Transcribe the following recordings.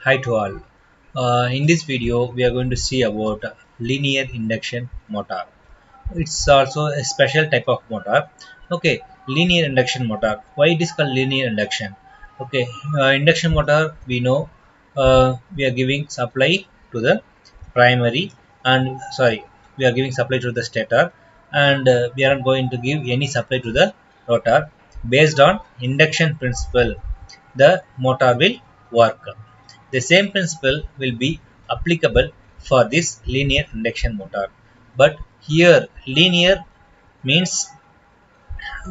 Hi to all. In this video, we are going to see about linear induction motor. It's also a special type of motor. Okay, linear induction motor. Why it is called linear induction? Okay, induction motor we know we are giving supply to the primary and we are giving supply to the stator and we are not going to give any supply to the rotor. Based on induction principle, the motor will work. The same principle will be applicable for this linear induction motor. But here linear means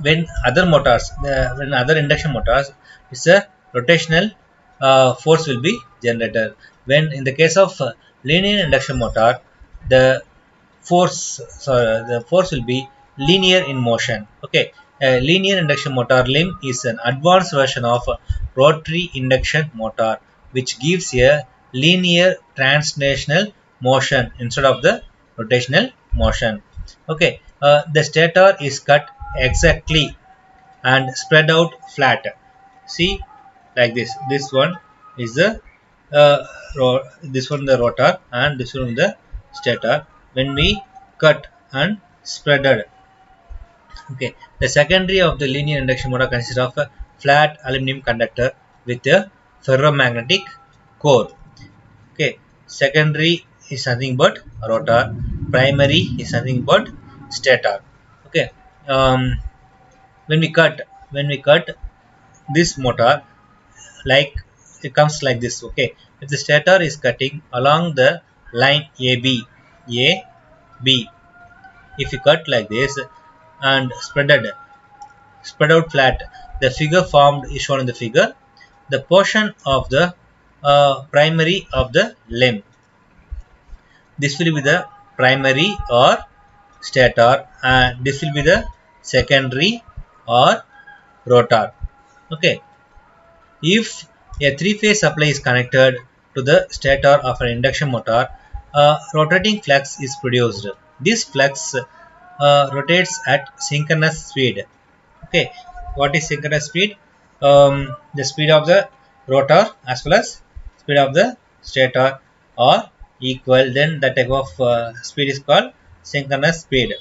when other induction motors, it's a rotational force will be generated. When in the case of linear induction motor, the force will be linear in motion. Okay, a linear induction motor limb is an advanced version of a rotary induction motor, which gives a linear translational motion instead of the rotational motion. Okay, the stator is cut exactly and spread out flat. See, like this. This one is the this one the rotor and this one the stator. When we cut and spreaded, okay. The secondary of the linear induction motor consists of a flat aluminum conductor with a ferromagnetic core. Okay, secondary is nothing but rotor. Primary is nothing but stator. Okay. Um, when we cut this motor, like it comes like this. Okay, if the stator is cutting along the line AB, if you cut like this and spread out flat, the figure formed is shown in the figure. The portion of the primary of the limb, this will be the primary or stator, and this will be the secondary or rotor. Okay, if a three-phase supply is connected to the stator of an induction motor, a rotating flux is produced. This flux rotates at synchronous speed. Okay, what is synchronous speed? The speed of the rotor as well as speed of the stator are equal. Then the type of speed is called synchronous speed.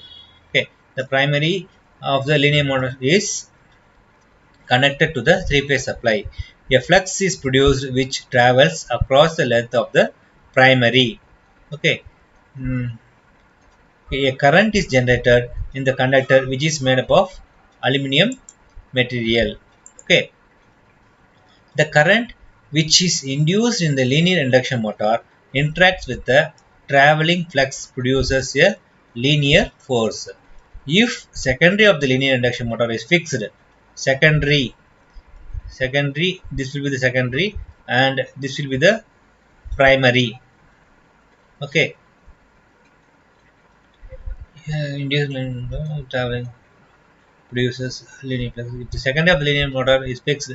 Okay, the primary of the linear motor is connected to the three-phase supply. A flux is produced which travels across the length of the primary. Okay. Mm, a current is generated in the conductor which is made up of aluminum material. Okay. The current which is induced in the linear induction motor interacts with the traveling flux produces a linear force. If secondary of the linear induction motor is fixed, secondary this will be the secondary and this will be the primary. Okay, induced traveling produces linear flux. If the secondary of the linear motor is fixed,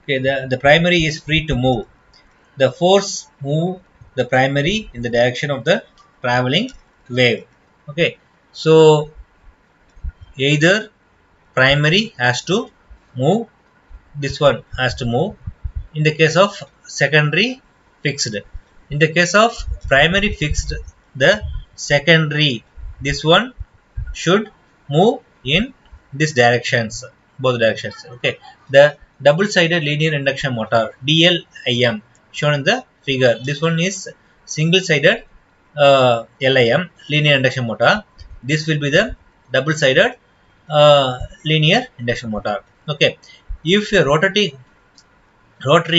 okay, the primary is free to move. The force move the primary in the direction of the traveling wave. Okay, so either primary has to move, this one has to move. In the case of secondary, fixed. In the case of primary fixed, the secondary, this one should move in this directions, both directions. Okay, the double-sided linear induction motor DLIM shown in the figure. This one is single-sided LIM linear induction motor. This will be the double-sided linear induction motor. Okay, if a rotary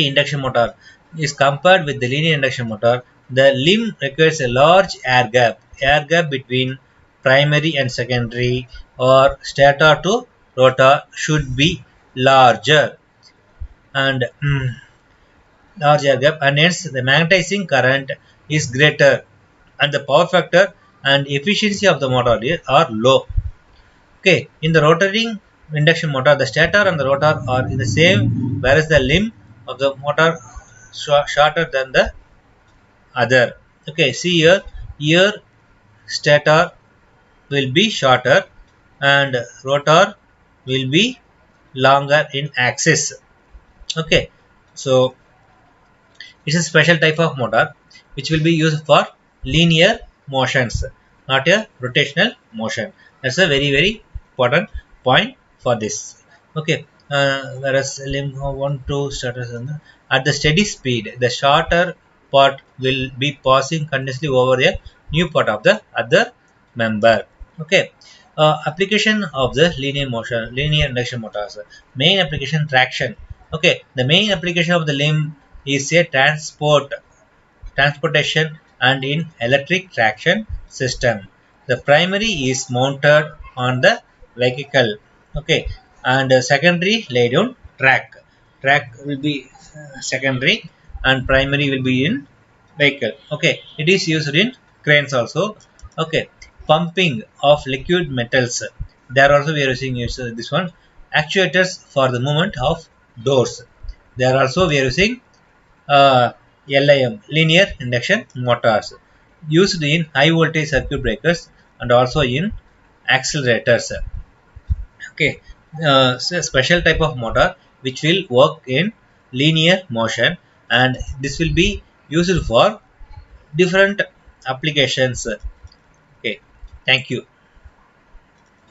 induction motor is compared with the linear induction motor, the limb requires a large air gap between primary and secondary, or stator to rotor should be larger and large air gap, and hence the magnetizing current is greater and the power factor and efficiency of the motor are low. Okay, in the rotating induction motor, the stator and the rotor are in the same, whereas the limb of the motor shorter than the other. Okay, see here stator will be shorter and rotor will be longer in axis. Okay, so It's a special type of motor which will be used for linear motions, not a rotational motion. That's a very important point for this. Okay. Whereas limb 1 2 starters at the steady speed, the shorter part will be passing continuously over a new part of the other member. Okay. Application of the linear induction motors. Main application traction. Okay, the main application of the limb is a transportation and in electric traction system. The primary is mounted on the vehicle. Okay, and secondary laid on track. Track will be secondary and primary will be in vehicle. Okay, it is used in cranes also. Okay, pumping of liquid metals. There also we are using this one. Actuators for the movement of doors. There also we are using uh, LIM, linear induction motors, used in high voltage circuit breakers and also in accelerators. Okay, so a special type of motor which will work in linear motion, and this will be used for different applications. Okay, thank you.